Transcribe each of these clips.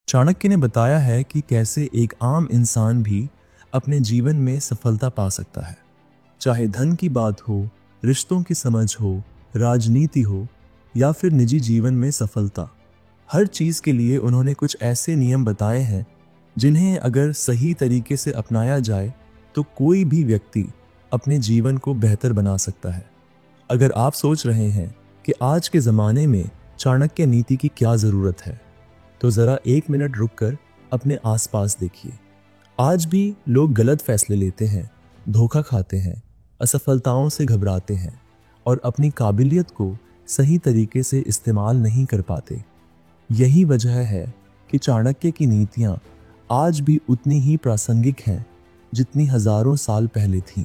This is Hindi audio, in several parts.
चाणक्य ने बताया है कि कैसे एक आम इंसान भी अपने जीवन में सफलता पा सकता है। चाहे धन की बात हो, रिश्तों की समझ हो, राजनीति हो या फिर निजी जीवन में सफलता, हर चीज के लिए उन्होंने कुछ ऐसे नियम बताए हैं जिन्हें अगर सही तरीके से अपनाया जाए तो कोई भी व्यक्ति अपने जीवन को बेहतर बना सकता है। अगर आप सोच रहे हैं कि आज के ज़माने में चाणक्य नीति की क्या ज़रूरत है, तो ज़रा एक मिनट रुककर अपने आसपास देखिए। आज भी लोग गलत फैसले लेते हैं, धोखा खाते हैं, असफलताओं से घबराते हैं और अपनी काबिलियत को सही तरीके से इस्तेमाल नहीं कर पाते। यही वजह है कि चाणक्य की नीतियाँ आज भी उतनी ही प्रासंगिक हैं जितनी हजारों साल पहले थीं।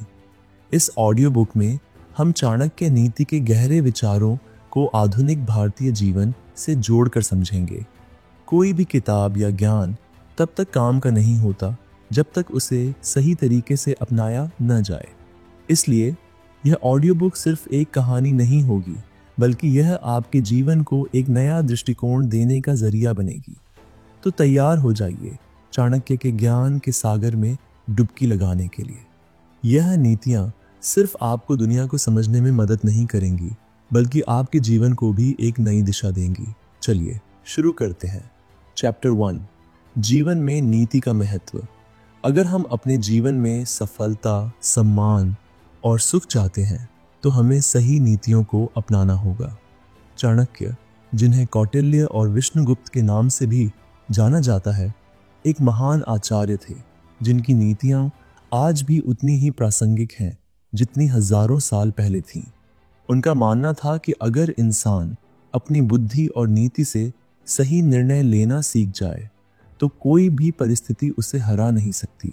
इस ऑडियो बुक में हम चाणक्य नीति के गहरे विचारों को आधुनिक भारतीय जीवन से जोड़कर समझेंगे। कोई भी किताब या ज्ञान तब तक काम का नहीं होता जब तक उसे सही तरीके से अपनाया न जाए। इसलिए यह ऑडियो बुक सिर्फ एक कहानी नहीं होगी, बल्कि यह आपके जीवन को एक नया दृष्टिकोण देने का जरिया बनेगी। तो तैयार हो जाइए चाणक्य के ज्ञान के सागर में डुबकी लगाने के लिए। यह नीतियाँ सिर्फ आपको दुनिया को समझने में मदद नहीं करेंगी, बल्कि आपके जीवन को भी एक नई दिशा देंगी। चलिए शुरू करते हैं। चैप्टर 1, जीवन में नीति का महत्व। अगर हम अपने जीवन में सफलता, सम्मान और सुख चाहते हैं तो हमें सही नीतियों को अपनाना होगा। चाणक्य, जिन्हें कौटिल्य और विष्णुगुप्त के नाम से भी जाना जाता है, एक महान आचार्य थे जिनकी नीतियाँ आज भी उतनी ही प्रासंगिक हैं जितनी हजारों साल पहले थीं। उनका मानना था कि अगर इंसान अपनी बुद्धि और नीति से सही निर्णय लेना सीख जाए तो कोई भी परिस्थिति उसे हरा नहीं सकती।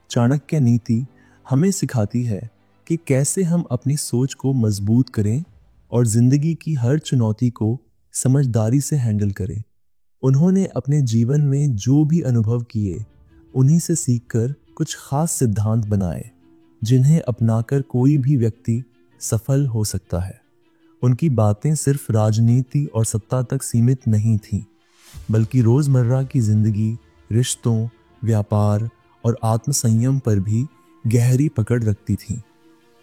चाणक्य नीति हमें सिखाती है कि कैसे हम अपनी सोच को मजबूत करें और जिंदगी की हर चुनौती को समझदारी से हैंडल करें। उन्होंने अपने जीवन में जो भी अनुभव किए, उन्हीं से सीखकर कुछ खास सिद्धांत बनाए जिन्हें अपनाकर कोई भी व्यक्ति सफल हो सकता है। उनकी बातें सिर्फ राजनीति और सत्ता तक सीमित नहीं थीं, बल्कि रोजमर्रा की जिंदगी, रिश्तों, व्यापार और आत्मसंयम पर भी गहरी पकड़ रखती थीं।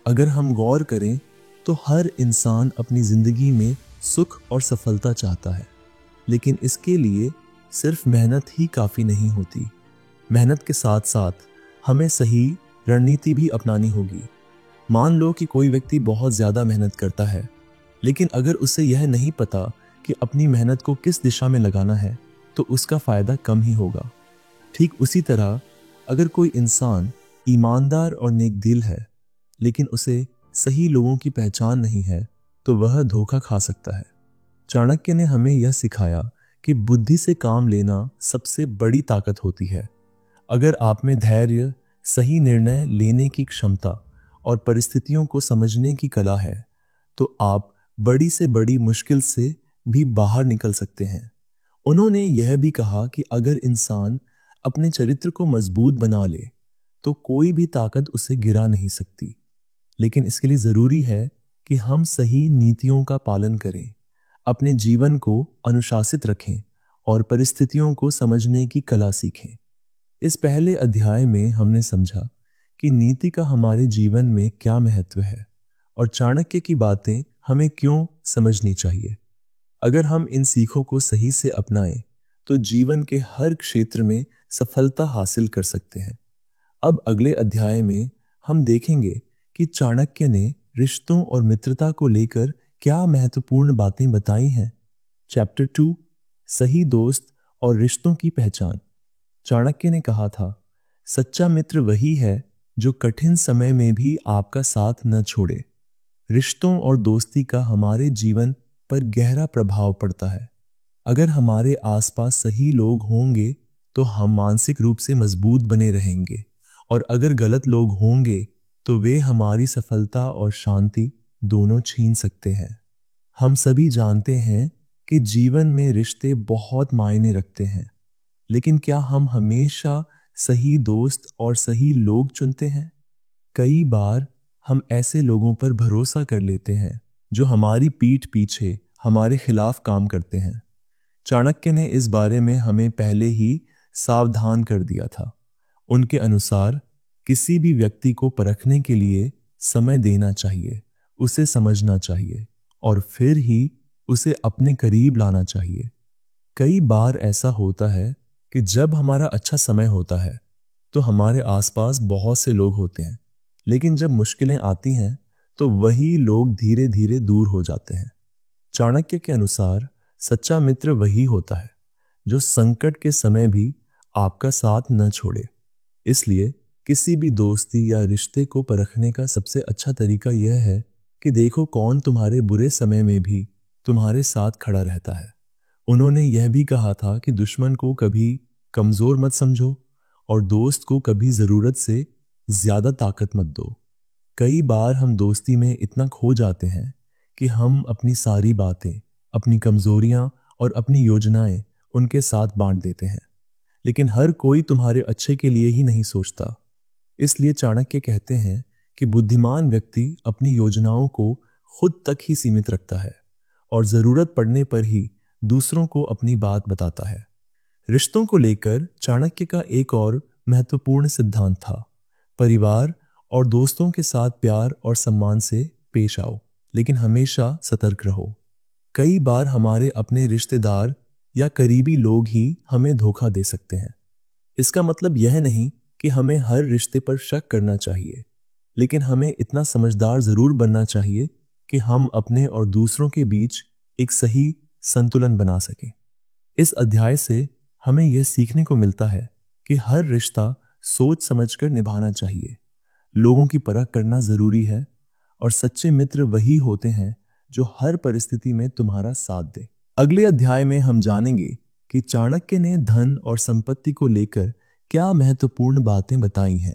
अगर हम गौर करें तो हर इंसान अपनी जिंदगी में सुख और सफलता चाहता है, लेकिन इसके लिए सिर्फ मेहनत ही काफ़ी नहीं होती। मेहनत के साथ साथ हमें सही रणनीति भी अपनानी होगी। मान लो कि कोई व्यक्ति बहुत ज़्यादा मेहनत करता है, लेकिन अगर उसे यह नहीं पता कि अपनी मेहनत को किस दिशा में लगाना है, तो उसका फ़ायदा कम ही होगा। ठीक उसी तरह अगर कोई इंसान ईमानदार और नेकदिल है, लेकिन उसे सही लोगों की पहचान नहीं है, तो वह धोखा खा सकता है। चाणक्य ने हमें यह सिखाया कि बुद्धि से काम लेना सबसे बड़ी ताकत होती है। अगर आप में धैर्य, सही निर्णय लेने की क्षमता और परिस्थितियों को समझने की कला है, तो आप बड़ी से बड़ी मुश्किल से भी बाहर निकल सकते हैं। उन्होंने यह भी कहा कि अगर इंसान अपने चरित्र को मजबूत बना ले, तो कोई भी ताकत उसे गिरा नहीं सकती। लेकिन इसके लिए ज़रूरी है कि हम सही नीतियों का पालन करें, अपने जीवन को अनुशासित रखें और परिस्थितियों को समझने की कला सीखें। इस पहले अध्याय में हमने समझा कि नीति का हमारे जीवन में क्या महत्व है और चाणक्य की बातें हमें क्यों समझनी चाहिए। अगर हम इन सीखों को सही से अपनाएं तो जीवन के हर क्षेत्र में सफलता हासिल कर सकते हैं। अब अगले अध्याय में हम देखेंगे कि चाणक्य ने रिश्तों और मित्रता को लेकर क्या महत्वपूर्ण बातें बताई हैं। चैप्टर 2, सही दोस्त और रिश्तों की पहचान। चाणक्य ने कहा था, सच्चा मित्र वही है जो कठिन समय में भी आपका साथ न छोड़े। रिश्तों और दोस्ती का हमारे जीवन पर गहरा प्रभाव पड़ता है। अगर हमारे आसपास सही लोग होंगे तो हम मानसिक रूप से मजबूत बने रहेंगे, और अगर गलत लोग होंगे तो वे हमारी सफलता और शांति दोनों छीन सकते हैं। हम सभी जानते हैं कि जीवन में रिश्ते बहुत मायने रखते हैं, लेकिन क्या हम हमेशा सही दोस्त और सही लोग चुनते हैं? कई बार हम ऐसे लोगों पर भरोसा कर लेते हैं जो हमारी पीठ पीछे हमारे खिलाफ काम करते हैं। चाणक्य ने इस बारे में हमें पहले ही सावधान कर दिया था। उनके अनुसार किसी भी व्यक्ति को परखने के लिए समय देना चाहिए, उसे समझना चाहिए और फिर ही उसे अपने करीब लाना चाहिए। कई बार ऐसा होता है कि जब हमारा अच्छा समय होता है तो हमारे आसपास बहुत से लोग होते हैं, लेकिन जब मुश्किलें आती हैं तो वही लोग धीरे धीरे दूर हो जाते हैं। चाणक्य के अनुसार सच्चा मित्र वही होता है जो संकट के समय भी आपका साथ न छोड़े। इसलिए किसी भी दोस्ती या रिश्ते को परखने का सबसे अच्छा तरीका यह है कि देखो कौन तुम्हारे बुरे समय में भी तुम्हारे साथ खड़ा रहता है। उन्होंने यह भी कहा था कि दुश्मन को कभी कमजोर मत समझो और दोस्त को कभी जरूरत से ज्यादा ताकत मत दो। कई बार हम दोस्ती में इतना खो जाते हैं कि हम अपनी सारी बातें, अपनी कमजोरियां और अपनी योजनाएं उनके साथ बांट देते हैं, लेकिन हर कोई तुम्हारे अच्छे के लिए ही नहीं सोचता। इसलिए चाणक्य कहते हैं कि बुद्धिमान व्यक्ति अपनी योजनाओं को खुद तक ही सीमित रखता है और जरूरत पड़ने पर ही दूसरों को अपनी बात बताता है। रिश्तों को लेकर चाणक्य का एक और महत्वपूर्ण सिद्धांत था, परिवार और दोस्तों के साथ प्यार और सम्मान से पेश आओ, लेकिन हमेशा सतर्क रहो। कई बार हमारे अपने रिश्तेदार या करीबी लोग ही हमें धोखा दे सकते हैं। इसका मतलब यह नहीं कि हमें हर रिश्ते पर शक करना चाहिए, लेकिन हमें इतना समझदार जरूर बनना चाहिए कि हम अपने और दूसरों के बीच एक सही संतुलन बना सकें। इस अध्याय से हमें यह सीखने को मिलता है कि हर रिश्ता सोच समझकर निभाना चाहिए, लोगों की परख करना जरूरी है और सच्चे मित्र वही होते हैं जो हर परिस्थिति में तुम्हारा साथ दे। अगले अध्याय में हम जानेंगे कि चाणक्य ने धन और संपत्ति को लेकर क्या महत्वपूर्ण बातें बताई हैं।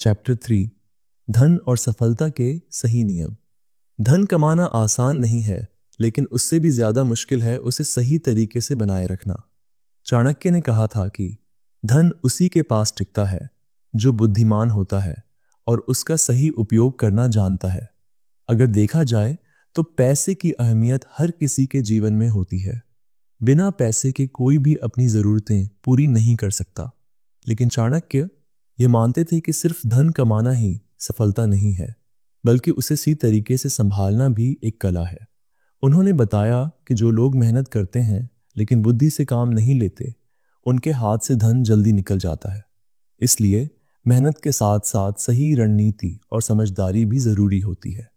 चैप्टर 3, धन और सफलता के सही नियम। धन कमाना आसान नहीं है, लेकिन उससे भी ज्यादा मुश्किल है उसे सही तरीके से बनाए रखना। चाणक्य ने कहा था कि धन उसी के पास टिकता है जो बुद्धिमान होता है और उसका सही उपयोग करना जानता है। अगर देखा जाए तो पैसे की अहमियत हर किसी के जीवन में होती है। बिना पैसे के कोई भी अपनी जरूरतें पूरी नहीं कर सकता, लेकिन चाणक्य ये मानते थे कि सिर्फ धन कमाना ही सफलता नहीं है, बल्कि उसे सही तरीके से संभालना भी एक कला है। उन्होंने बताया कि जो लोग मेहनत करते हैं लेकिन बुद्धि से काम नहीं लेते, उनके हाथ से धन जल्दी निकल जाता है। इसलिए मेहनत के साथ साथ सही रणनीति और समझदारी भी जरूरी होती है।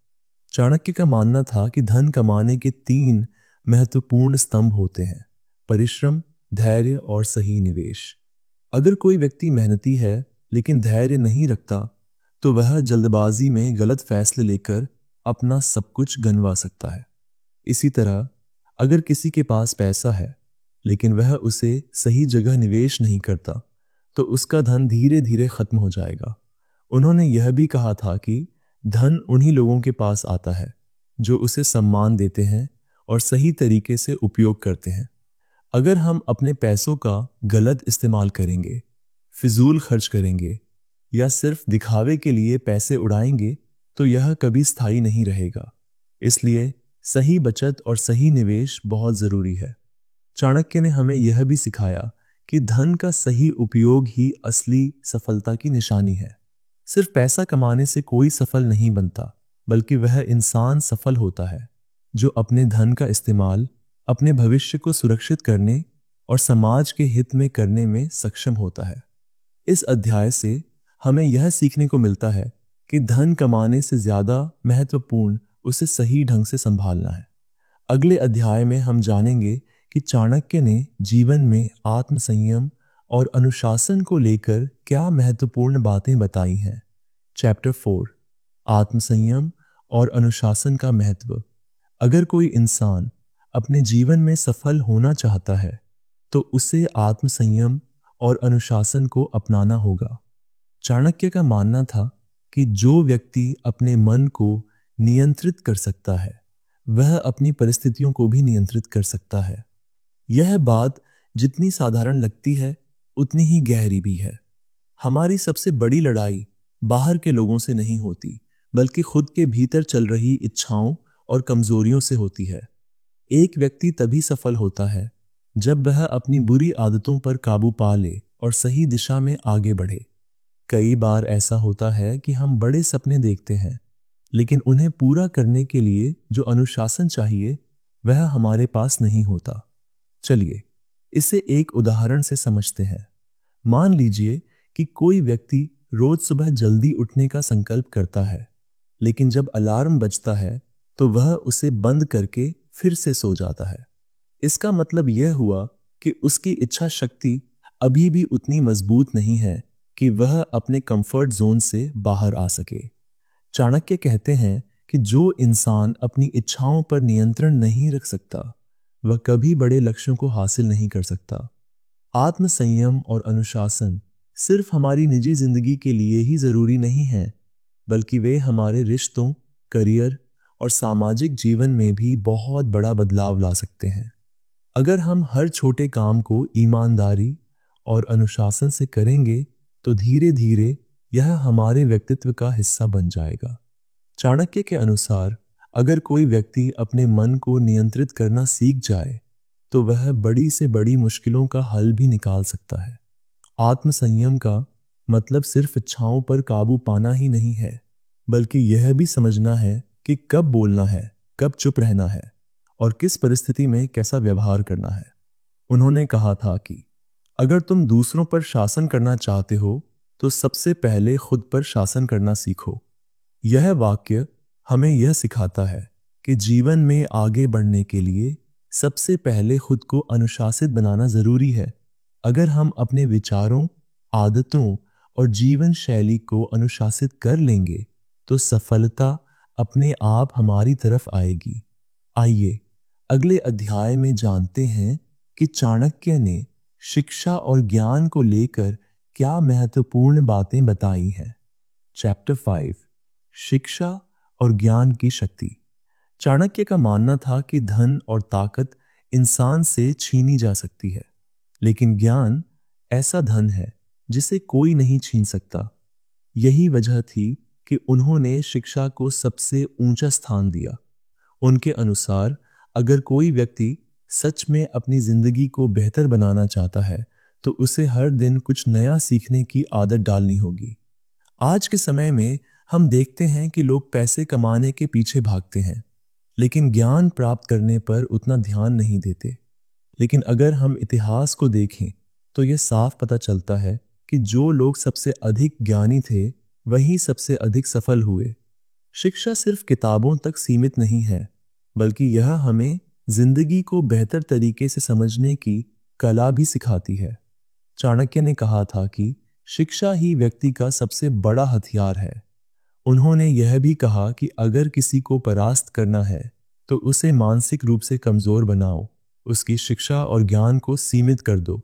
चाणक्य का मानना था कि धन कमाने के 3 महत्वपूर्ण स्तंभ होते हैं: परिश्रम, धैर्य और सही निवेश। अगर कोई व्यक्ति मेहनती है लेकिन धैर्य नहीं रखता तो वह जल्दबाजी में गलत फैसले लेकर अपना सब कुछ गंवा सकता है। इसी तरह अगर किसी के पास पैसा है लेकिन वह उसे सही जगह निवेश नहीं करता तो उसका धन धीरे धीरे खत्म हो जाएगा। उन्होंने यह भी कहा था कि धन उन्हीं लोगों के पास आता है जो उसे सम्मान देते हैं और सही तरीके से उपयोग करते हैं। अगर हम अपने पैसों का गलत इस्तेमाल करेंगे, फिजूल खर्च करेंगे या सिर्फ दिखावे के लिए पैसे उड़ाएंगे तो यह कभी स्थायी नहीं रहेगा। इसलिए सही बचत और सही निवेश बहुत जरूरी है। चाणक्य ने हमें यह भी सिखाया कि धन का सही उपयोग ही असली सफलता की निशानी है। सिर्फ पैसा कमाने से कोई सफल नहीं बनता, बल्कि वह इंसान सफल होता है जो अपने धन का इस्तेमाल अपने भविष्य को सुरक्षित करने और समाज के हित में करने में सक्षम होता है। इस अध्याय से हमें यह सीखने को मिलता है कि धन कमाने से ज्यादा महत्वपूर्ण उसे सही ढंग से संभालना है। अगले अध्याय में हम जानेंगे कि चाणक्य ने जीवन में आत्मसंयम और अनुशासन को लेकर क्या महत्वपूर्ण बातें बताई हैं। चैप्टर 4, आत्मसंयम और अनुशासन का महत्व। अगर कोई इंसान अपने जीवन में सफल होना चाहता है तो उसे आत्मसंयम और अनुशासन को अपनाना होगा। चाणक्य का मानना था कि जो व्यक्ति अपने मन को नियंत्रित कर सकता है वह अपनी परिस्थितियों को भी नियंत्रित कर सकता है। यह बात जितनी साधारण लगती है उतनी ही गहरी भी है। हमारी सबसे बड़ी लड़ाई बाहर के लोगों से नहीं होती, बल्कि खुद के भीतर चल रही इच्छाओं और कमजोरियों से होती है। एक व्यक्ति तभी सफल होता है जब वह अपनी बुरी आदतों पर काबू पा ले और सही दिशा में आगे बढ़े। कई बार ऐसा होता है कि हम बड़े सपने देखते हैं, लेकिन उन्हें पूरा करने के लिए जो अनुशासन चाहिए वह हमारे पास नहीं होता। चलिए इसे एक उदाहरण से समझते हैं। मान लीजिए कि कोई व्यक्ति रोज सुबह जल्दी उठने का संकल्प करता है, लेकिन जब अलार्म बजता है तो वह उसे बंद करके फिर से सो जाता है। इसका मतलब यह हुआ कि उसकी इच्छा शक्ति अभी भी उतनी मजबूत नहीं है कि वह अपने कंफर्ट जोन से बाहर आ सके। चाणक्य कहते हैं कि जो इंसान अपनी इच्छाओं पर नियंत्रण नहीं रख सकता वह कभी बड़े लक्ष्यों को हासिल नहीं कर सकता। आत्म संयम और अनुशासन सिर्फ हमारी निजी जिंदगी के लिए ही जरूरी नहीं है, बल्कि वे हमारे रिश्तों, करियर और सामाजिक जीवन में भी बहुत बड़ा बदलाव ला सकते हैं। अगर हम हर छोटे काम को ईमानदारी और अनुशासन से करेंगे तो धीरे धीरे यह हमारे व्यक्तित्व का हिस्सा बन जाएगा। चाणक्य के अनुसार अगर कोई व्यक्ति अपने मन को नियंत्रित करना सीख जाए तो वह बड़ी से बड़ी मुश्किलों का हल भी निकाल सकता है। आत्म संयम का मतलब सिर्फ इच्छाओं पर काबू पाना ही नहीं है, बल्कि यह भी समझना है कि कब बोलना है, कब चुप रहना है और किस परिस्थिति में कैसा व्यवहार करना है। उन्होंने कहा था कि अगर तुम दूसरों पर शासन करना चाहते हो तो सबसे पहले खुद पर शासन करना सीखो। यह वाक्य हमें यह सिखाता है कि जीवन में आगे बढ़ने के लिए सबसे पहले खुद को अनुशासित बनाना जरूरी है। अगर हम अपने विचारों, आदतों और जीवन शैली को अनुशासित कर लेंगे तो सफलता अपने आप हमारी तरफ आएगी। आइए अगले अध्याय में जानते हैं कि चाणक्य ने शिक्षा और ज्ञान को लेकर क्या महत्वपूर्ण बातें बताई हैं। चैप्टर 5 शिक्षा और ज्ञान की शक्ति। चाणक्य का मानना था कि धन और ताकत इंसान से छीनी जा सकती है, लेकिन ज्ञान ऐसा धन है जिसे कोई नहीं छीन सकता। यही वजह थी कि उन्होंने शिक्षा को सबसे ऊंचा स्थान दिया। उनके अनुसार अगर कोई व्यक्ति सच में अपनी जिंदगी को बेहतर बनाना चाहता है तो उसे हर दिन कुछ नया सीखने की आदत डालनी होगी। आज के समय में हम देखते हैं कि लोग पैसे कमाने के पीछे भागते हैं, लेकिन ज्ञान प्राप्त करने पर उतना ध्यान नहीं देते। लेकिन अगर हम इतिहास को देखें तो यह साफ पता चलता है कि जो लोग सबसे अधिक ज्ञानी थे वही सबसे अधिक सफल हुए। शिक्षा सिर्फ किताबों तक सीमित नहीं है, बल्कि यह हमें जिंदगी को बेहतर तरीके से समझने की कला भी सिखाती है। चाणक्य ने कहा था कि शिक्षा ही व्यक्ति का सबसे बड़ा हथियार है। उन्होंने यह भी कहा कि अगर किसी को परास्त करना है तो उसे मानसिक रूप से कमजोर बनाओ, उसकी शिक्षा और ज्ञान को सीमित कर दो।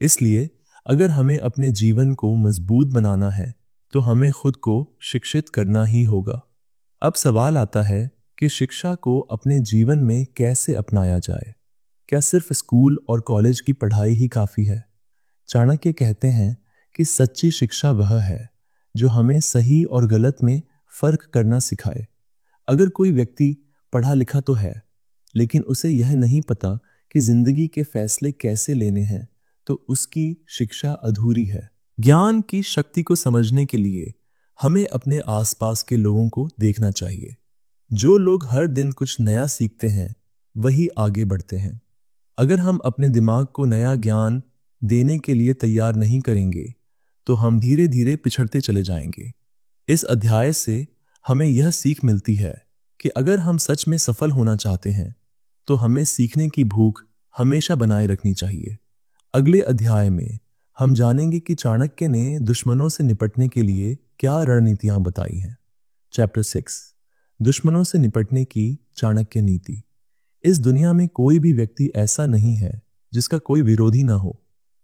इसलिए अगर हमें अपने जीवन को मजबूत बनाना है तो हमें खुद को शिक्षित करना ही होगा। अब सवाल आता है कि शिक्षा को अपने जीवन में कैसे अपनाया जाए। क्या सिर्फ स्कूल और कॉलेज की पढ़ाई ही काफी है? चाणक्य कहते हैं कि सच्ची शिक्षा वह है जो हमें सही और गलत में फर्क करना सिखाए। अगर कोई व्यक्ति पढ़ा लिखा तो है, लेकिन उसे यह नहीं पता कि जिंदगी के फैसले कैसे लेने हैं, तो उसकी शिक्षा अधूरी है। ज्ञान की शक्ति को समझने के लिए हमें अपने आसपास के लोगों को देखना चाहिए। जो लोग हर दिन कुछ नया सीखते हैं वही आगे बढ़ते हैं। अगर हम अपने दिमाग को नया ज्ञान देने के लिए तैयार नहीं करेंगे तो हम धीरे धीरे पिछड़ते चले जाएंगे। इस अध्याय से हमें यह सीख मिलती है कि अगर हम सच में सफल होना चाहते हैं तो हमें सीखने की भूख हमेशा बनाए रखनी चाहिए। अगले अध्याय में हम जानेंगे कि चाणक्य ने दुश्मनों से निपटने के लिए क्या रणनीतियां बताई हैं। चैप्टर 6 दुश्मनों से निपटने की चाणक्य नीति। इस दुनिया में कोई भी व्यक्ति ऐसा नहीं है जिसका कोई विरोधी ना हो।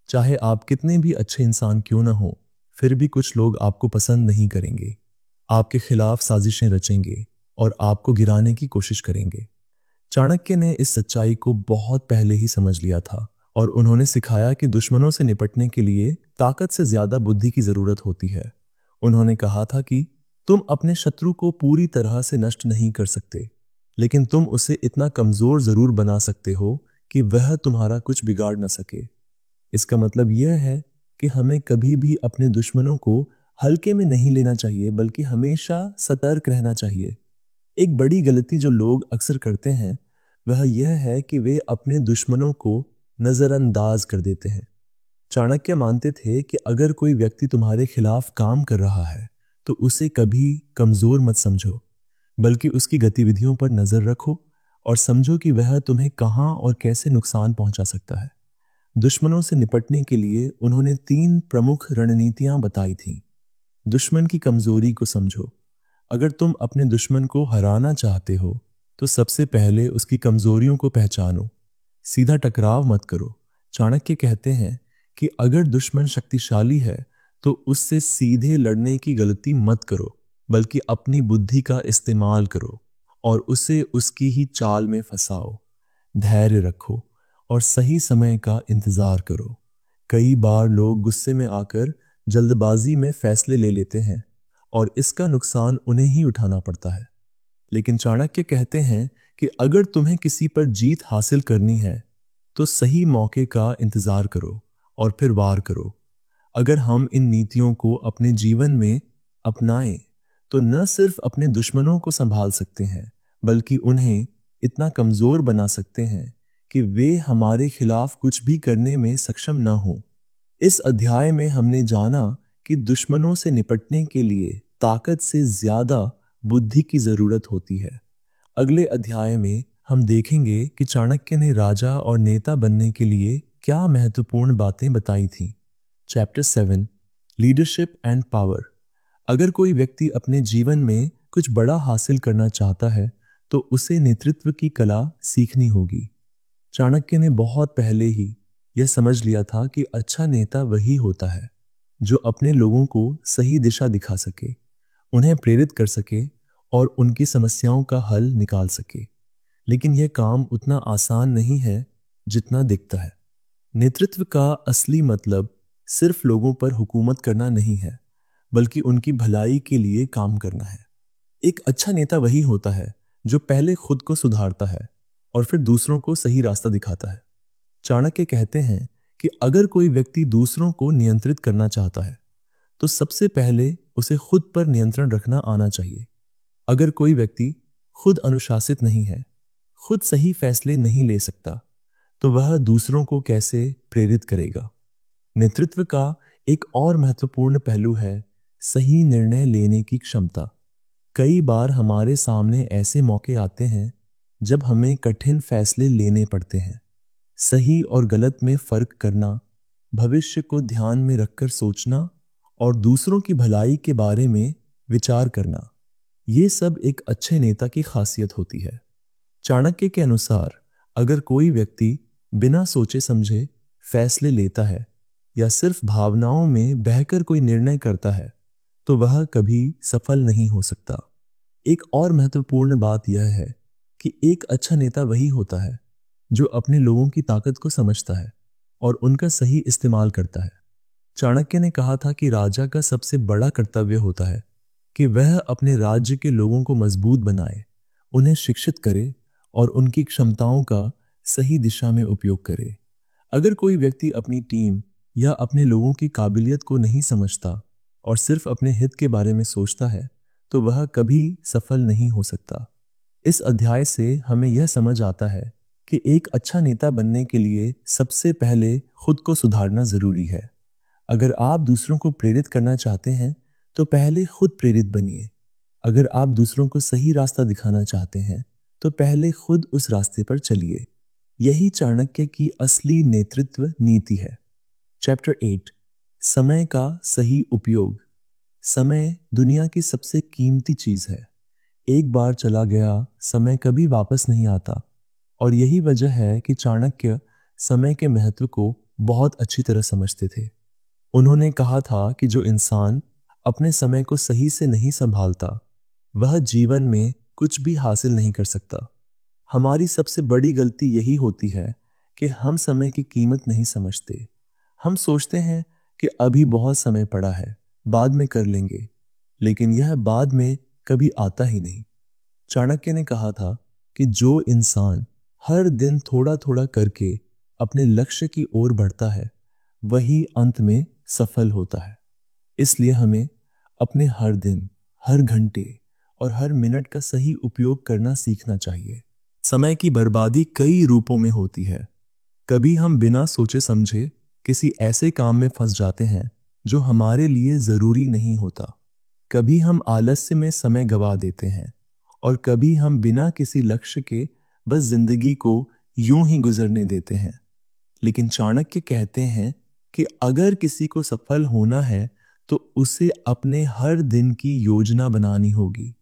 चाहे आप कितने भी अच्छे इंसान क्यों ना हो, फिर भी कुछ लोग आपको पसंद नहीं करेंगे, आपके खिलाफ साजिशें रचेंगे और आपको गिराने की कोशिश करेंगे। चाणक्य ने इस सच्चाई को बहुत पहले ही समझ लिया था और उन्होंने सिखाया कि दुश्मनों से निपटने के लिए ताकत से ज्यादा बुद्धि की जरूरत होती है। उन्होंने कहा था कि तुम अपने शत्रु को पूरी तरह से नष्ट नहीं कर सकते, लेकिन तुम उसे इतना कमजोर जरूर बना सकते हो कि वह तुम्हारा कुछ बिगाड़ न सके। इसका मतलब यह है कि हमें कभी भी अपने दुश्मनों को हल्के में नहीं लेना चाहिए, बल्कि हमेशा सतर्क रहना चाहिए। एक बड़ी गलती जो लोग अक्सर करते हैं वह यह है कि वे अपने दुश्मनों को नजरअंदाज कर देते हैं। चाणक्य मानते थे कि अगर कोई व्यक्ति तुम्हारे खिलाफ काम कर रहा है तो उसे कभी कमजोर मत समझो, बल्कि उसकी गतिविधियों पर नजर रखो और समझो कि वह तुम्हें कहां और कैसे नुकसान पहुंचा सकता है। दुश्मनों से निपटने के लिए उन्होंने 3 प्रमुख रणनीतियां बताई थीं। दुश्मन की कमजोरी को समझो। अगर तुम अपने दुश्मन को हराना चाहते हो तो सबसे पहले उसकी कमजोरियों को पहचानो। सीधा टकराव मत करो। चाणक्य कहते हैं कि अगर दुश्मन शक्तिशाली है तो उससे सीधे लड़ने की गलती मत करो, बल्कि अपनी बुद्धि का इस्तेमाल करो और उसे उसकी ही चाल में फंसाओ। धैर्य रखो और सही समय का इंतजार करो। कई बार लोग गुस्से में आकर जल्दबाजी में फैसले ले लेते हैं और इसका नुकसान उन्हें ही उठाना पड़ता है। लेकिन चाणक्य कहते हैं कि अगर तुम्हें किसी पर जीत हासिल करनी है तो सही मौके का इंतजार करो और फिर वार करो। अगर हम इन नीतियों को अपने जीवन में अपनाएं तो न सिर्फ अपने दुश्मनों को संभाल सकते हैं, बल्कि उन्हें इतना कमजोर बना सकते हैं कि वे हमारे खिलाफ कुछ भी करने में सक्षम न हो। इस अध्याय में हमने जाना कि दुश्मनों से निपटने के लिए ताकत से ज्यादा बुद्धि की जरूरत होती है। अगले अध्याय में हम देखेंगे कि चाणक्य ने राजा और नेता बनने के लिए क्या महत्वपूर्ण बातें बताई थीं। Chapter 7 leadership and power. अगर कोई व्यक्ति अपने जीवन में कुछ बड़ा हासिल करना चाहता है तो उसे नेतृत्व की कला सीखनी होगी। चाणक्य ने बहुत पहले ही यह समझ लिया था कि अच्छा नेता वही होता है जो अपने लोगों को सही दिशा दिखा सके, उन्हें प्रेरित कर सके और उनकी समस्याओं का हल निकाल सके। लेकिन यह काम उतना आसान नहीं है जितना दिखता है। नेतृत्व का असली मतलब सिर्फ लोगों पर हुकूमत करना नहीं है, बल्कि उनकी भलाई के लिए काम करना है। एक अच्छा नेता वही होता है जो पहले खुद को सुधारता है और फिर दूसरों को सही रास्ता दिखाता है। चाणक्य कहते हैं कि अगर कोई व्यक्ति दूसरों को नियंत्रित करना चाहता है तो सबसे पहले उसे खुद पर नियंत्रण रखना आना चाहिए। अगर कोई व्यक्ति खुद अनुशासित नहीं है, खुद सही फैसले नहीं ले सकता, तो वह दूसरों को कैसे प्रेरित करेगा। नेतृत्व का एक और महत्वपूर्ण पहलू है सही निर्णय लेने की क्षमता। कई बार हमारे सामने ऐसे मौके आते हैं जब हमें कठिन फैसले लेने पड़ते हैं। सही और गलत में फर्क करना, भविष्य को ध्यान में रखकर सोचना और दूसरों की भलाई के बारे में विचार करना, ये सब एक अच्छे नेता की खासियत होती है। चाणक्य के अनुसार अगर कोई व्यक्ति बिना सोचे समझे फैसले लेता है या सिर्फ भावनाओं में बहकर कोई निर्णय करता है तो वह कभी सफल नहीं हो सकता। एक और महत्वपूर्ण बात यह है कि एक अच्छा नेता वही होता है जो अपने लोगों की ताकत को समझता है और उनका सही इस्तेमाल करता है। चाणक्य ने कहा था कि राजा का सबसे बड़ा कर्तव्य होता है कि वह अपने राज्य के लोगों को मजबूत बनाए, उन्हें शिक्षित करे और उनकी क्षमताओं का सही दिशा में उपयोग करे। अगर कोई व्यक्ति अपनी टीम या अपने लोगों की काबिलियत को नहीं समझता और सिर्फ अपने हित के बारे में सोचता है तो वह कभी सफल नहीं हो सकता। इस अध्याय से हमें यह समझ आता है कि एक अच्छा नेता बनने के लिए सबसे पहले खुद को सुधारना जरूरी है। अगर आप दूसरों को प्रेरित करना चाहते हैं तो पहले खुद प्रेरित बनिए। अगर आप दूसरों को सही रास्ता दिखाना चाहते हैं तो पहले खुद उस रास्ते पर चलिए। यही चाणक्य की असली नेतृत्व नीति है। चैप्टर 8 समय का सही उपयोग। समय दुनिया की सबसे कीमती चीज है। एक बार चला गया समय कभी वापस नहीं आता और यही वजह है कि चाणक्य समय के महत्व को बहुत अच्छी तरह समझते थे। उन्होंने कहा था कि जो इंसान अपने समय को सही से नहीं संभालता वह जीवन में कुछ भी हासिल नहीं कर सकता। हमारी सबसे बड़ी गलती यही होती है कि हम समय की कीमत नहीं समझते। हम सोचते हैं कि अभी बहुत समय पड़ा है, बाद में कर लेंगे, लेकिन यह बाद में कभी आता ही नहीं। चाणक्य ने कहा था कि जो इंसान हर दिन थोड़ा थोड़ा करके अपने लक्ष्य की ओर बढ़ता है, वही अंत में सफल होता है। इसलिए हमें अपने हर दिन, हर घंटे और हर मिनट का सही उपयोग करना सीखना चाहिए। समय की बर्बादी कई रूपों में होती है। कभी हम बिना सोचे समझे किसी ऐसे काम में फंस जाते हैं जो हमारे लिए जरूरी नहीं होता। कभी हम आलस्य में समय गवा देते हैं और कभी हम बिना किसी लक्ष्य के बस जिंदगी को यूं ही गुजरने देते हैं। लेकिन चाणक्य कहते हैं कि अगर किसी को सफल होना है तो उसे अपने हर दिन की योजना बनानी होगी।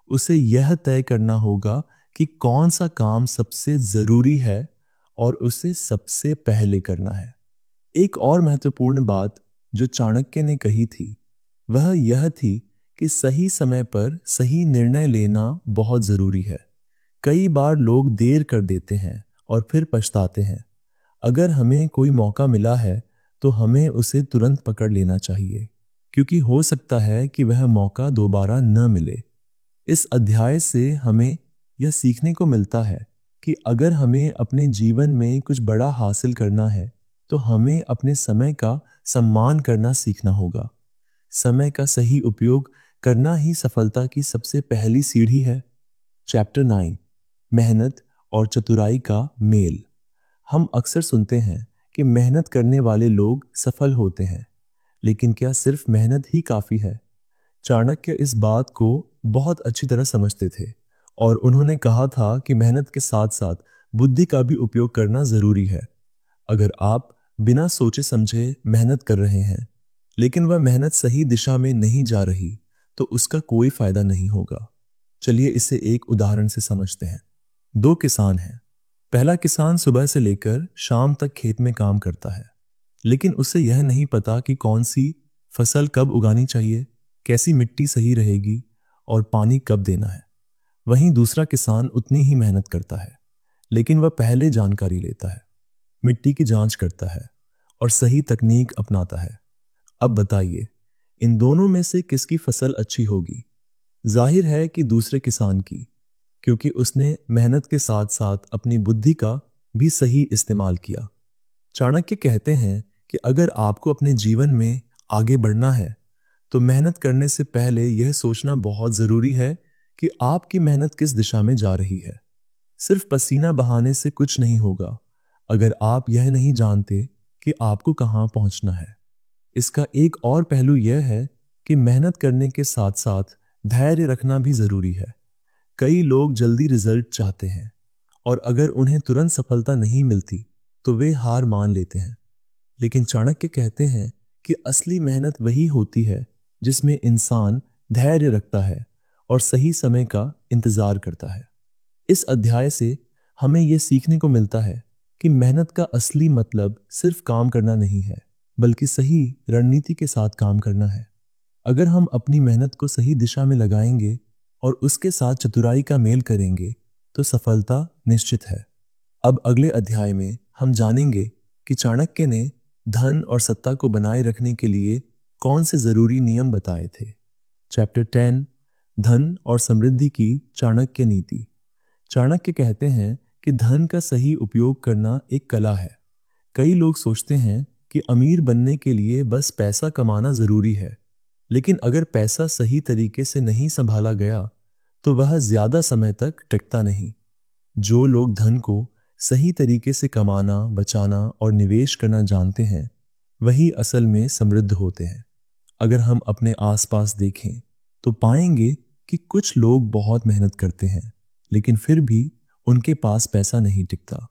उसे यह तय करना होगा कि कौन सा काम सबसे जरूरी है और उसे सबसे पहले करना है। एक और महत्वपूर्ण बात जो चाणक्य ने कही थी वह यह थी कि सही समय पर सही निर्णय लेना बहुत जरूरी है। कई बार लोग देर कर देते हैं और फिर पछताते हैं। अगर हमें कोई मौका मिला है तो हमें उसे तुरंत पकड़ लेना चाहिए, क्योंकि हो सकता है कि वह मौका दोबारा न मिले। इस अध्याय से हमें यह सीखने को मिलता है कि अगर हमें अपने जीवन में कुछ बड़ा हासिल करना है तो हमें अपने समय का सम्मान करना सीखना होगा। समय का सही उपयोग करना ही सफलता की सबसे पहली सीढ़ी है। चैप्टर 9, मेहनत और चतुराई का मेल। हम अक्सर सुनते हैं कि मेहनत करने वाले लोग सफल होते हैं, लेकिन क्या सिर्फ मेहनत ही काफी है? चाणक्य इस बात को बहुत अच्छी तरह समझते थे और उन्होंने कहा था कि मेहनत के साथ साथ बुद्धि का भी उपयोग करना जरूरी है। अगर आप बिना सोचे समझे मेहनत कर रहे हैं लेकिन वह मेहनत सही दिशा में नहीं जा रही तो उसका कोई फायदा नहीं होगा। चलिए इसे एक उदाहरण से समझते हैं। दो किसान हैं। पहला किसान सुबह से लेकर शाम तक खेत में काम करता है, लेकिन उसे यह नहीं पता कि कौन सी फसल कब उगानी चाहिए, कैसी मिट्टी सही रहेगी और पानी कब देना है। वहीं दूसरा किसान उतनी ही मेहनत करता है, लेकिन वह पहले जानकारी लेता है, मिट्टी की जांच करता है और सही तकनीक अपनाता है। अब बताइए, इन दोनों में से किसकी फसल अच्छी होगी? जाहिर है कि दूसरे किसान की, क्योंकि उसने मेहनत के साथ साथ अपनी बुद्धि का भी सही इस्तेमाल किया। चाणक्य कहते हैं कि अगर आपको अपने जीवन में आगे बढ़ना है तो मेहनत करने से पहले यह सोचना बहुत जरूरी है कि आपकी मेहनत किस दिशा में जा रही है। सिर्फ पसीना बहाने से कुछ नहीं होगा अगर आप यह नहीं जानते कि आपको कहां पहुंचना है। इसका एक और पहलू यह है कि मेहनत करने के साथ साथ धैर्य रखना भी जरूरी है। कई लोग जल्दी रिजल्ट चाहते हैं और अगर उन्हें तुरंत सफलता नहीं मिलती तो वे हार मान लेते हैं। लेकिन चाणक्य कहते हैं कि असली मेहनत वही होती है जिसमें इंसान धैर्य रखता है और सही समय का इंतजार करता है। इस अध्याय से हमें यह सीखने को मिलता है कि मेहनत का असली मतलब सिर्फ काम करना नहीं है, बल्कि सही रणनीति के साथ काम करना है। अगर हम अपनी मेहनत को सही दिशा में लगाएंगे और उसके साथ चतुराई का मेल करेंगे तो सफलता निश्चित है। अब अगले अध्याय में हम जानेंगे कि चाणक्य ने धन और सत्ता को बनाए रखने के लिए कौन से जरूरी नियम बताए थे। चैप्टर 10, धन और समृद्धि की चाणक्य नीति। चाणक्य कहते हैं कि धन का सही उपयोग करना एक कला है। कई लोग सोचते हैं कि अमीर बनने के लिए बस पैसा कमाना जरूरी है, लेकिन अगर पैसा सही तरीके से नहीं संभाला गया तो वह ज्यादा समय तक टिकता नहीं। जो लोग धन को सही तरीके से कमाना, बचाना और निवेश करना जानते हैं वही असल में समृद्ध होते हैं। अगर हम अपने आसपास देखें तो पाएंगे कि कुछ लोग बहुत मेहनत करते हैं लेकिन फिर भी उनके पास पैसा नहीं टिकता।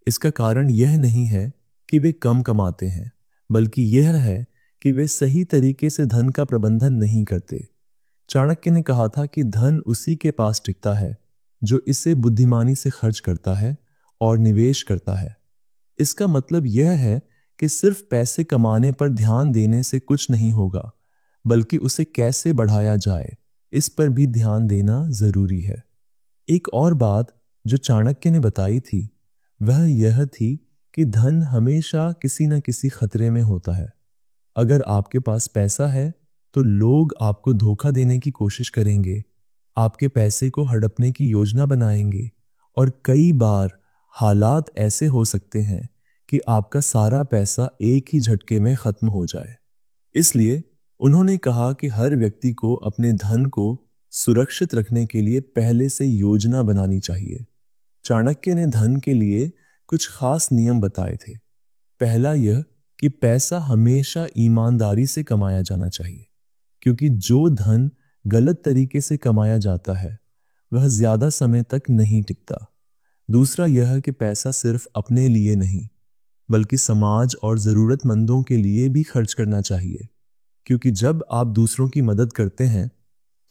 इसका कारण यह नहीं है कि वे कम कमाते हैं, बल्कि यह है कि वे सही तरीके से धन का प्रबंधन नहीं करते। चाणक्य ने कहा था कि धन उसी के पास टिकता है जो इसे बुद्धिमानी से खर्च करता है और निवेश करता है। इसका मतलब यह है कि सिर्फ पैसे कमाने पर ध्यान देने से कुछ नहीं होगा, बल्कि उसे कैसे बढ़ाया जाए इस पर भी ध्यान देना जरूरी है। एक और बात जो चाणक्य ने बताई थी वह यह थी कि धन हमेशा किसी न किसी खतरे में होता है। अगर आपके पास पैसा है तो लोग आपको धोखा देने की कोशिश करेंगे, आपके पैसे को हड़पने की योजना बनाएंगे और कई बार हालात ऐसे हो सकते हैं कि आपका सारा पैसा एक ही झटके में खत्म हो जाए। इसलिए उन्होंने कहा कि हर व्यक्ति को अपने धन को सुरक्षित रखने के लिए पहले से योजना बनानी चाहिए। चाणक्य ने धन के लिए कुछ खास नियम बताए थे। पहला यह कि पैसा हमेशा ईमानदारी से कमाया जाना चाहिए, क्योंकि जो धन गलत तरीके से कमाया जाता है वह ज्यादा समय तक नहीं टिकता। दूसरा यह कि पैसा सिर्फ अपने लिए नहीं बल्कि समाज और जरूरतमंदों के लिए भी खर्च करना चाहिए, क्योंकि जब आप दूसरों की मदद करते हैं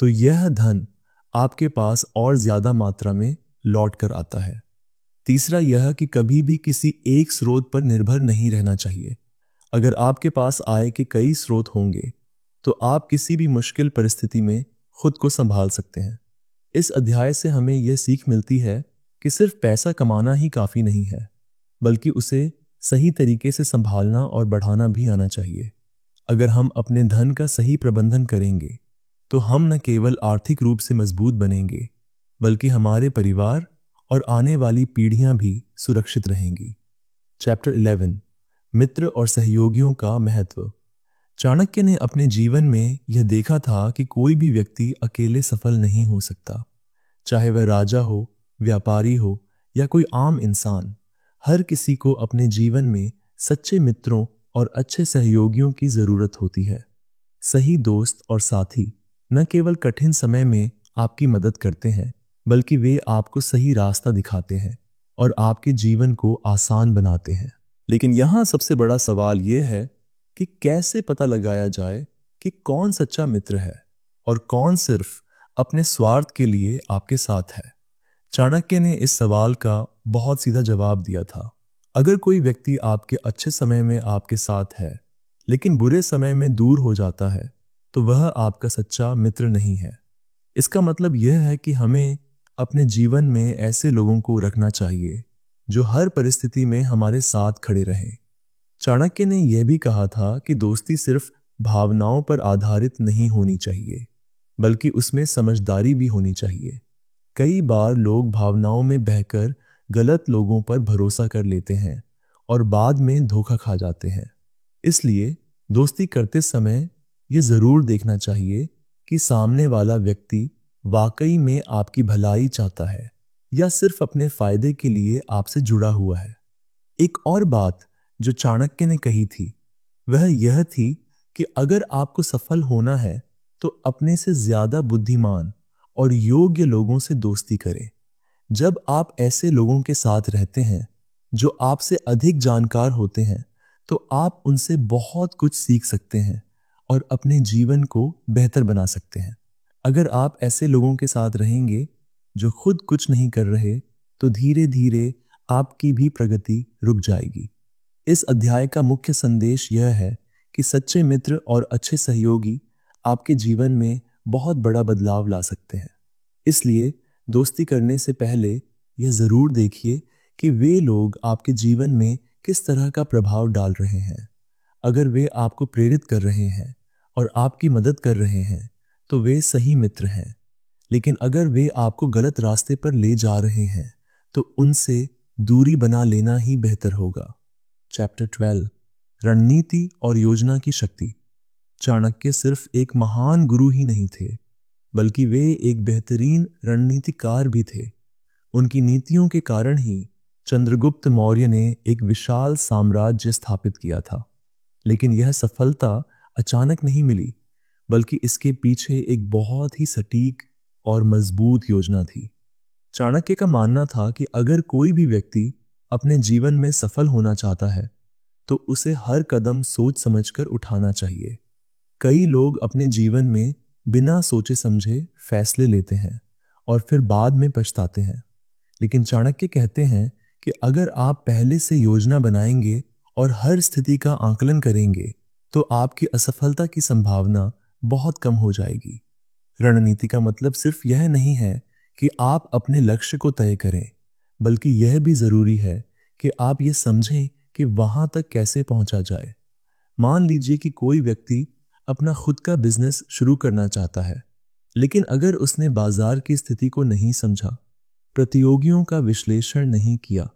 तो यह धन आपके पास और ज्यादा मात्रा में लौट कर आता है। तीसरा यह कि कभी भी किसी एक स्रोत पर निर्भर नहीं रहना चाहिए। अगर आपके पास आय के कई स्रोत होंगे तो आप किसी भी मुश्किल परिस्थिति में खुद को संभाल सकते हैं। इस अध्याय से हमें यह सीख मिलती है कि सिर्फ पैसा कमाना ही काफी नहीं है, बल्कि उसे सही तरीके से संभालना और बढ़ाना भी आना चाहिए। अगर हम अपने धन का सही प्रबंधन करेंगे तो हम न केवल आर्थिक रूप से मजबूत बनेंगे, बल्कि हमारे परिवार और आने वाली पीढ़ियां भी सुरक्षित रहेंगी। चैप्टर 11, मित्र और सहयोगियों का महत्व। चाणक्य ने अपने जीवन में यह देखा था कि कोई भी व्यक्ति अकेले सफल नहीं हो सकता। चाहे वह राजा हो, व्यापारी हो या कोई आम इंसान, हर किसी को अपने जीवन में सच्चे मित्रों और अच्छे सहयोगियों की जरूरत होती है। सही दोस्त और साथी न केवल कठिन समय में आपकी मदद करते हैं, बल्कि वे आपको सही रास्ता दिखाते हैं और आपके जीवन को आसान बनाते हैं। लेकिन यहाँ सबसे बड़ा सवाल यह है कि कैसे पता लगाया जाए कि कौन सच्चा मित्र है और कौन सिर्फ अपने स्वार्थ के लिए आपके साथ है। चाणक्य ने इस सवाल का बहुत सीधा जवाब दिया था। अगर कोई व्यक्ति आपके अच्छे समय में आपके साथ है लेकिन बुरे समय में दूर हो जाता है तो वह आपका सच्चा मित्र नहीं है। इसका मतलब यह है कि हमें अपने जीवन में ऐसे लोगों को रखना चाहिए जो हर परिस्थिति में हमारे साथ खड़े रहें। चाणक्य ने यह भी कहा था कि दोस्ती सिर्फ भावनाओं पर आधारित नहीं होनी चाहिए, बल्कि उसमें समझदारी भी होनी चाहिए। कई बार लोग भावनाओं में बहकर गलत लोगों पर भरोसा कर लेते हैं और बाद में धोखा खा जाते हैं। इसलिए दोस्ती करते समय यह जरूर देखना चाहिए कि सामने वाला व्यक्ति वाकई में आपकी भलाई चाहता है या सिर्फ अपने फायदे के लिए आपसे जुड़ा हुआ है। एक और बात जो चाणक्य ने कही थी वह यह थी कि अगर आपको सफल होना है तो अपने से ज्यादा बुद्धिमान और योग्य लोगों से दोस्ती करें। जब आप ऐसे लोगों के साथ रहते हैं जो आपसे अधिक जानकार होते हैं तो आप उनसे बहुत कुछ सीख सकते हैं और अपने जीवन को बेहतर बना सकते हैं। अगर आप ऐसे लोगों के साथ रहेंगे जो खुद कुछ नहीं कर रहे तो धीरे धीरे आपकी भी प्रगति रुक जाएगी। इस अध्याय का मुख्य संदेश यह है कि सच्चे मित्र और अच्छे सहयोगी आपके जीवन में बहुत बड़ा बदलाव ला सकते हैं। इसलिए दोस्ती करने से पहले यह जरूर देखिए कि वे लोग आपके जीवन में किस तरह का प्रभाव डाल रहे हैं। अगर वे आपको प्रेरित कर रहे हैं और आपकी मदद कर रहे हैं तो वे सही मित्र हैं। लेकिन अगर वे आपको गलत रास्ते पर ले जा रहे हैं तो उनसे दूरी बना लेना ही बेहतर होगा। चैप्टर 12, रणनीति और योजना की शक्ति। चाणक्य सिर्फ एक महान गुरु ही नहीं थे, बल्कि वे एक बेहतरीन रणनीतिकार भी थे। उनकी नीतियों के कारण ही चंद्रगुप्त मौर्य ने एक विशाल साम्राज्य स्थापित किया था। लेकिन यह सफलता अचानक नहीं मिली, बल्कि इसके पीछे एक बहुत ही सटीक और मजबूत योजना थी। चाणक्य का मानना था कि अगर कोई भी व्यक्ति अपने जीवन में सफल होना चाहता है तो उसे हर कदम सोच समझकर उठाना चाहिए। कई लोग अपने जीवन में बिना सोचे समझे फैसले लेते हैं और फिर बाद में पछताते हैं। लेकिन चाणक्य कहते हैं कि अगर आप पहले से योजना बनाएंगे और हर स्थिति का आकलन करेंगे तो आपकी असफलता की संभावना बहुत कम हो जाएगी। रणनीति का मतलब सिर्फ यह नहीं है कि आप अपने लक्ष्य को तय करें, बल्कि यह भी जरूरी है कि आप ये समझें कि वहां तक कैसे पहुंचा जाए। मान लीजिए कि कोई व्यक्ति अपना खुद का बिजनेस शुरू करना चाहता है, लेकिन अगर उसने बाजार की स्थिति को नहीं समझा, प्रतियोगियों का विश्लेषण नहीं किया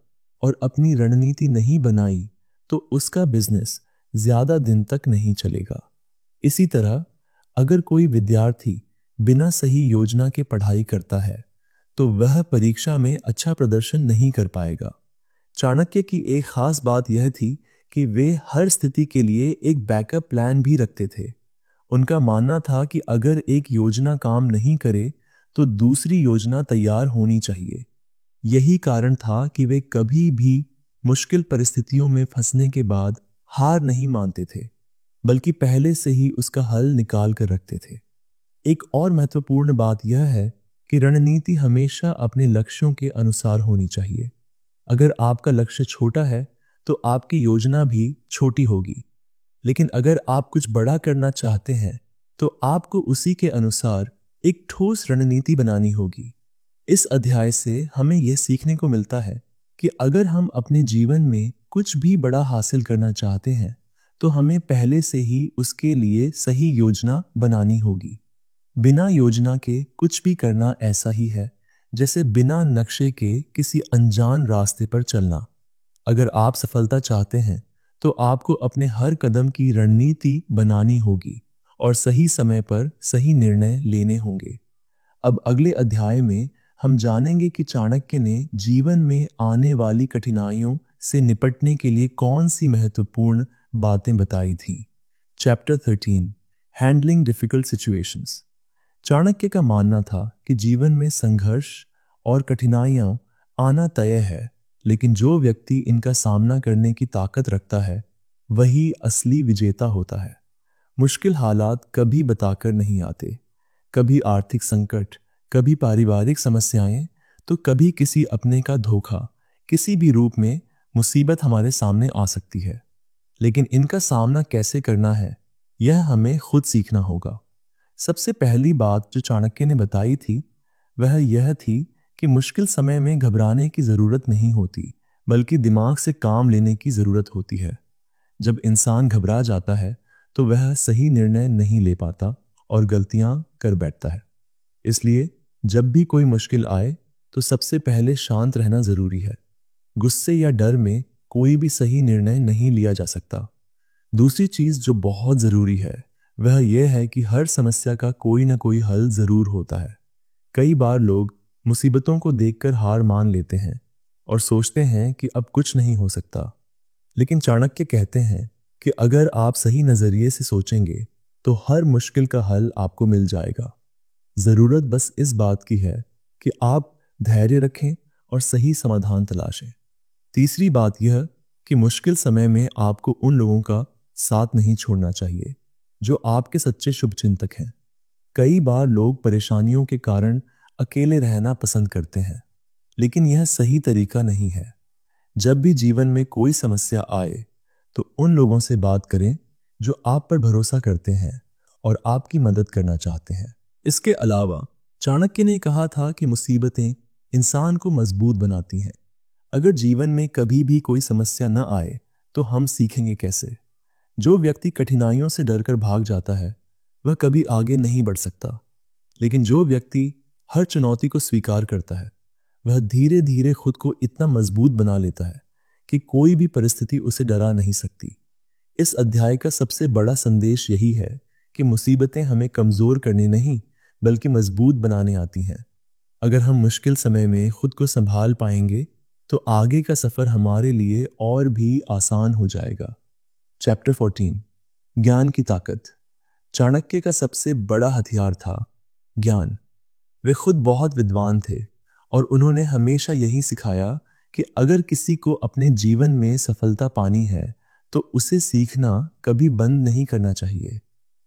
और अपनी रणनीति नहीं बनाई तो उसका बिजनेस ज्यादा दिन तक नहीं चलेगा। इसी तरह अगर कोई विद्यार्थी बिना सही योजना के पढ़ाई करता है तो वह परीक्षा में अच्छा प्रदर्शन नहीं कर पाएगा। चाणक्य की एक खास बात यह थी कि वे हर स्थिति के लिए एक बैकअप प्लान भी रखते थे। उनका मानना था कि अगर एक योजना काम नहीं करे तो दूसरी योजना तैयार होनी चाहिए। यही कारण था कि वे कभी भी मुश्किल परिस्थितियों में फंसने के बाद हार नहीं मानते थे, बल्कि पहले से ही उसका हल निकाल कर रखते थे। एक और महत्वपूर्ण बात यह है कि रणनीति हमेशा अपने लक्ष्यों के अनुसार होनी चाहिए। अगर आपका लक्ष्य छोटा है तो आपकी योजना भी छोटी होगी, लेकिन अगर आप कुछ बड़ा करना चाहते हैं तो आपको उसी के अनुसार एक ठोस रणनीति बनानी होगी। इस अध्याय से हमें यह सीखने को मिलता है कि अगर हम अपने जीवन में कुछ भी बड़ा हासिल करना चाहते हैं तो हमें पहले से ही उसके लिए सही योजना बनानी होगी। बिना योजना के कुछ भी करना ऐसा ही है जैसे बिना नक्शे के किसी अनजान रास्ते पर चलना। अगर आप सफलता चाहते हैं तो आपको अपने हर कदम की रणनीति बनानी होगी और सही समय पर सही निर्णय लेने होंगे। अब अगले अध्याय में हम जानेंगे कि चाणक्य ने जीवन में आने वाली कठिनाइयों से निपटने के लिए कौन सी महत्वपूर्ण बातें बताई थी। Chapter 13 handling difficult situations. Chanakya का मानना था कि जीवन में संघर्ष और कठिनाइयां आना तय है, लेकिन जो व्यक्ति इनका सामना करने की ताकत रखता है वही असली विजेता होता है। मुश्किल हालात कभी बताकर नहीं आते, कभी आर्थिक संकट, कभी पारिवारिक समस्याएं, तो कभी किसी अपने का धोखा। किसी भी रूप में मुसीबत हमारे सामने आ सकती है, लेकिन इनका सामना कैसे करना है यह हमें खुद सीखना होगा। सबसे पहली बात जो चाणक्य ने बताई थी वह यह थी कि मुश्किल समय में घबराने की जरूरत नहीं होती, बल्कि दिमाग से काम लेने की जरूरत होती है। जब इंसान घबरा जाता है तो वह सही निर्णय नहीं ले पाता और गलतियां कर बैठता है। इसलिए जब भी कोई मुश्किल आए तो सबसे पहले शांत रहना जरूरी है। गुस्से या डर में कोई भी सही निर्णय नहीं लिया जा सकता। दूसरी चीज जो बहुत जरूरी है वह यह है कि हर समस्या का कोई ना कोई हल जरूर होता है। कई बार लोग मुसीबतों को देखकर हार मान लेते हैं और सोचते हैं कि अब कुछ नहीं हो सकता, लेकिन चाणक्य कहते हैं कि अगर आप सही नजरिए से सोचेंगे तो हर मुश्किल का हल आपको मिल जाएगा। जरूरत बस इस बात की है कि आप धैर्य रखें और सही समाधान तलाशें। तीसरी बात यह कि मुश्किल समय में आपको उन लोगों का साथ नहीं छोड़ना चाहिए जो आपके सच्चे शुभचिंतक हैं। कई बार लोग परेशानियों के कारण अकेले रहना पसंद करते हैं, लेकिन यह सही तरीका नहीं है। जब भी जीवन में कोई समस्या आए तो उन लोगों से बात करें जो आप पर भरोसा करते हैं और आपकी मदद करना चाहते हैं। इसके अलावा चाणक्य ने कहा था कि मुसीबतें इंसान को मजबूत बनाती हैं। अगर जीवन में कभी भी कोई समस्या न आए तो हम सीखेंगे कैसे। जो व्यक्ति कठिनाइयों से डरकर भाग जाता है वह कभी आगे नहीं बढ़ सकता, लेकिन जो व्यक्ति हर चुनौती को स्वीकार करता है वह धीरे धीरे खुद को इतना मजबूत बना लेता है कि कोई भी परिस्थिति उसे डरा नहीं सकती। इस अध्याय का सबसे बड़ा संदेश यही है कि मुसीबतें हमें कमजोर करने नहीं बल्कि मजबूत बनाने आती हैं। अगर हम मुश्किल समय में खुद को संभाल पाएंगे तो आगे का सफर हमारे लिए और भी आसान हो जाएगा। चैप्टर 14 ज्ञान की ताकत। चाणक्य का सबसे बड़ा हथियार था ज्ञान। वे खुद बहुत विद्वान थे और उन्होंने हमेशा यही सिखाया कि अगर किसी को अपने जीवन में सफलता पानी है तो उसे सीखना कभी बंद नहीं करना चाहिए।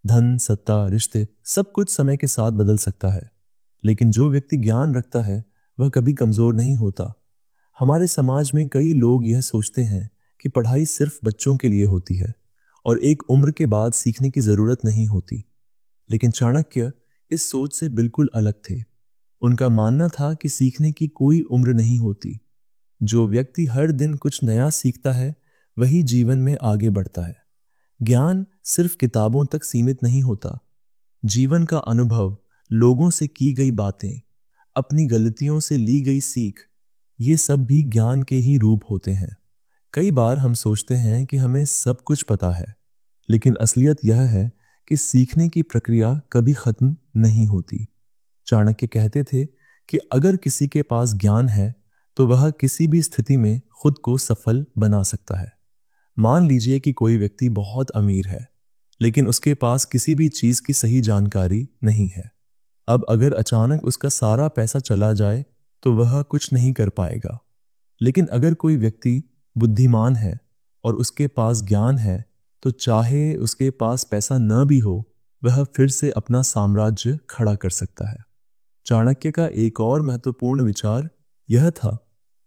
धन, सत्ता, रिश्ते सब कुछ समय के साथ बदल सकता है, लेकिन जो व्यक्ति ज्ञान रखता है वह कभी कमजोर नहीं होता। हमारे समाज में कई लोग यह सोचते हैं कि पढ़ाई सिर्फ बच्चों के लिए होती है और एक उम्र के बाद सीखने की जरूरत नहीं होती, लेकिन चाणक्य इस सोच से बिल्कुल अलग थे। उनका मानना था कि सीखने की कोई उम्र नहीं होती। जो व्यक्ति हर दिन कुछ नया सीखता है वही जीवन में आगे बढ़ता है। ज्ञान सिर्फ किताबों तक सीमित नहीं होता। जीवन का अनुभव, लोगों से की गई बातें, अपनी गलतियों से ली गई सीख, ये सब भी ज्ञान के ही रूप होते हैं। कई बार हम सोचते हैं कि हमें सब कुछ पता है, लेकिन असलियत यह है कि सीखने की प्रक्रिया कभी खत्म नहीं होती। चाणक्य कहते थे कि अगर किसी के पास ज्ञान है तो वह किसी भी स्थिति में खुद को सफल बना सकता है। मान लीजिए कि कोई व्यक्ति बहुत अमीर है, लेकिन उसके पास किसी भी चीज की सही जानकारी नहीं है। अब अगर अचानक उसका सारा पैसा चला जाए तो वह कुछ नहीं कर पाएगा। लेकिन अगर कोई व्यक्ति बुद्धिमान है और उसके पास ज्ञान है, तो चाहे उसके पास पैसा न भी हो, वह फिर से अपना साम्राज्य खड़ा कर सकता है। चाणक्य का एक और महत्वपूर्ण विचार यह था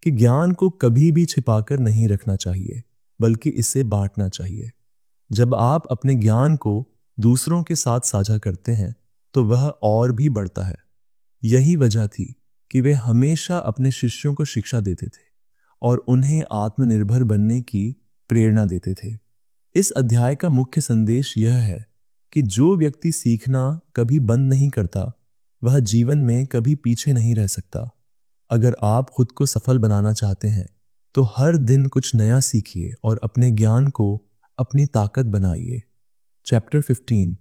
कि ज्ञान को कभी भी छिपाकर नहीं रखना चाहिए, बल्कि इसे बांटना चाहिए। जब आप अपने ज्ञान को दूसरों के साथ साझा करते हैं तो वह और भी बढ़ता है। यही वजह थी कि वे हमेशा अपने शिष्यों को शिक्षा देते थे और उन्हें आत्मनिर्भर बनने की प्रेरणा देते थे। इस अध्याय का मुख्य संदेश यह है कि जो व्यक्ति सीखना कभी बंद नहीं करता, वह जीवन में कभी पीछे नहीं रह सकता। अगर आप खुद को सफल बनाना चाहते हैं तो हर दिन कुछ नया सीखिए और अपने ज्ञान को अपनी ताकत बनाइए। चैप्टर 15,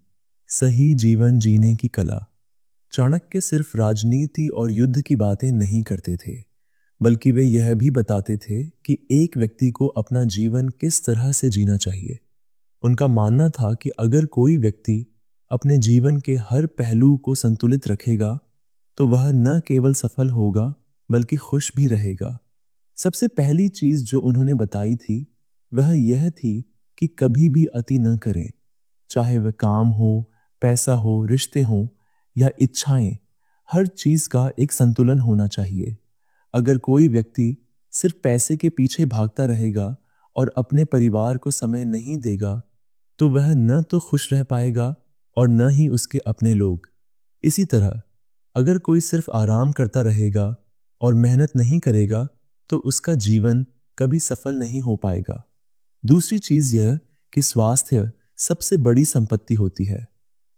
सही जीवन जीने की कला। चाणक्य सिर्फ राजनीति और युद्ध की बातें नहीं करते थे, बल्कि वे यह भी बताते थे कि एक व्यक्ति को अपना जीवन किस तरह से जीना चाहिए। उनका मानना था कि अगर कोई व्यक्ति अपने जीवन के हर पहलू को संतुलित रखेगा तो वह न केवल सफल होगा बल्कि खुश भी रहेगा। सबसे पहली चीज जो उन्होंने बताई थी वह यह थी कि कभी भी अति न करें। चाहे वह काम हो, पैसा हो, रिश्ते हो या इच्छाएं, हर चीज का एक संतुलन होना चाहिए। अगर कोई व्यक्ति सिर्फ पैसे के पीछे भागता रहेगा और अपने परिवार को समय नहीं देगा, तो वह न तो खुश रह पाएगा और न ही उसके अपने लोग। इसी तरह अगर कोई सिर्फ आराम करता रहेगा और मेहनत नहीं करेगा, तो उसका जीवन कभी सफल नहीं हो पाएगा। दूसरी चीज यह कि स्वास्थ्य सबसे बड़ी संपत्ति होती है।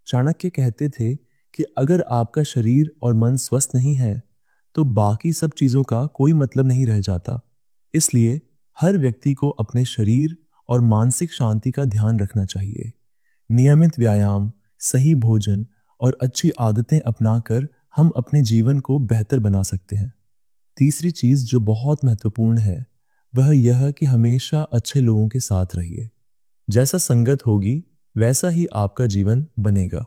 चाणक्य कहते थे कि अगर आपका शरीर और मन स्वस्थ नहीं है तो बाकी सब चीजों का कोई मतलब नहीं रह जाता। इसलिए हर व्यक्ति को अपने शरीर और मानसिक शांति का ध्यान रखना चाहिए। नियमित व्यायाम, सही भोजन और अच्छी आदतें अपनाकर हम अपने जीवन को बेहतर बना सकते हैं। तीसरी चीज जो बहुत महत्वपूर्ण है वह यह कि हमेशा अच्छे लोगों के साथ रहिए। जैसा संगत होगी वैसा ही आपका जीवन बनेगा।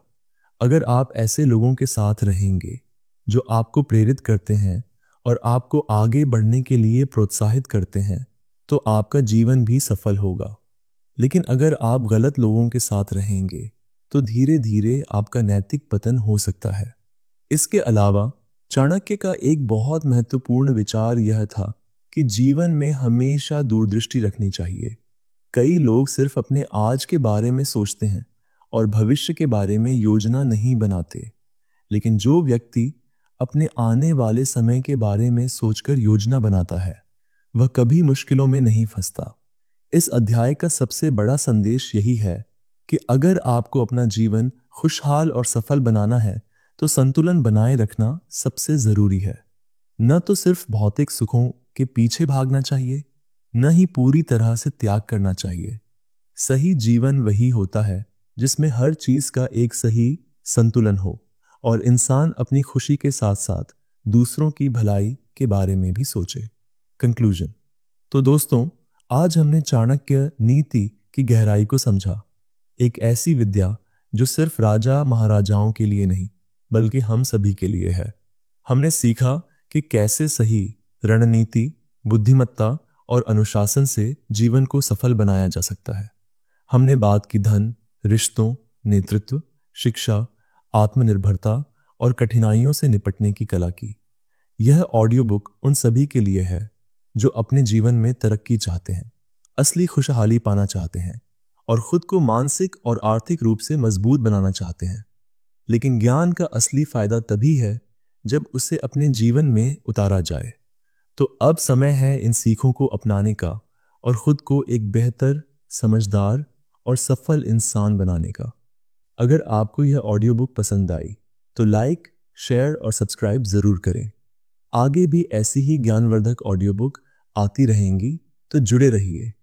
अगर आप ऐसे लोगों के साथ रहेंगे जो आपको प्रेरित करते हैं और आपको आगे बढ़ने के लिए प्रोत्साहित करते हैं, तो आपका जीवन भी सफल होगा। लेकिन अगर आप गलत लोगों के साथ रहेंगे तो धीरे धीरे आपका नैतिक पतन हो सकता है। इसके अलावा चाणक्य का एक बहुत महत्वपूर्ण विचार यह था कि जीवन में हमेशा दूरदृष्टि रखनी चाहिए। कई लोग सिर्फ अपने आज के बारे में सोचते हैं और भविष्य के बारे में योजना नहीं बनाते, लेकिन जो व्यक्ति अपने आने वाले समय के बारे में सोचकर योजना बनाता है वह कभी मुश्किलों में नहीं फंसता। इस अध्याय का सबसे बड़ा संदेश यही है कि अगर आपको अपना जीवन खुशहाल और सफल बनाना है तो संतुलन बनाए रखना सबसे जरूरी है। न तो सिर्फ भौतिक सुखों के पीछे भागना चाहिए, न ही पूरी तरह से त्याग करना चाहिए। सही जीवन वही होता है जिसमें हर चीज का एक सही संतुलन हो और इंसान अपनी खुशी के साथ साथ दूसरों की भलाई के बारे में भी सोचे। कंक्लूजन। तो दोस्तों, आज हमने चाणक्य नीति की गहराई को समझा। एक ऐसी विद्या जो सिर्फ राजा महाराजाओं के लिए नहीं बल्कि हम सभी के लिए है। हमने सीखा कि कैसे सही रणनीति, बुद्धिमत्ता और अनुशासन से जीवन को सफल बनाया जा सकता है। हमने बात की धन, रिश्तों, नेतृत्व, शिक्षा, आत्मनिर्भरता और कठिनाइयों से निपटने की कला की। यह ऑडियो बुक उन सभी के लिए है जो अपने जीवन में तरक्की चाहते हैं, असली खुशहाली पाना चाहते हैं और खुद को मानसिक और आर्थिक रूप से मजबूत बनाना चाहते हैं। लेकिन ज्ञान का असली फायदा तभी है जब उसे अपने जीवन में उतारा जाए। तो अब समय है इन सीखों को अपनाने का और खुद को एक बेहतर, समझदार और सफल इंसान बनाने का। अगर आपको यह ऑडियो बुक पसंद आई तो लाइक, शेयर और सब्सक्राइब जरूर करें। आगे भी ऐसी ही ज्ञानवर्धक ऑडियो बुक आती रहेंगी, तो जुड़े रहिए।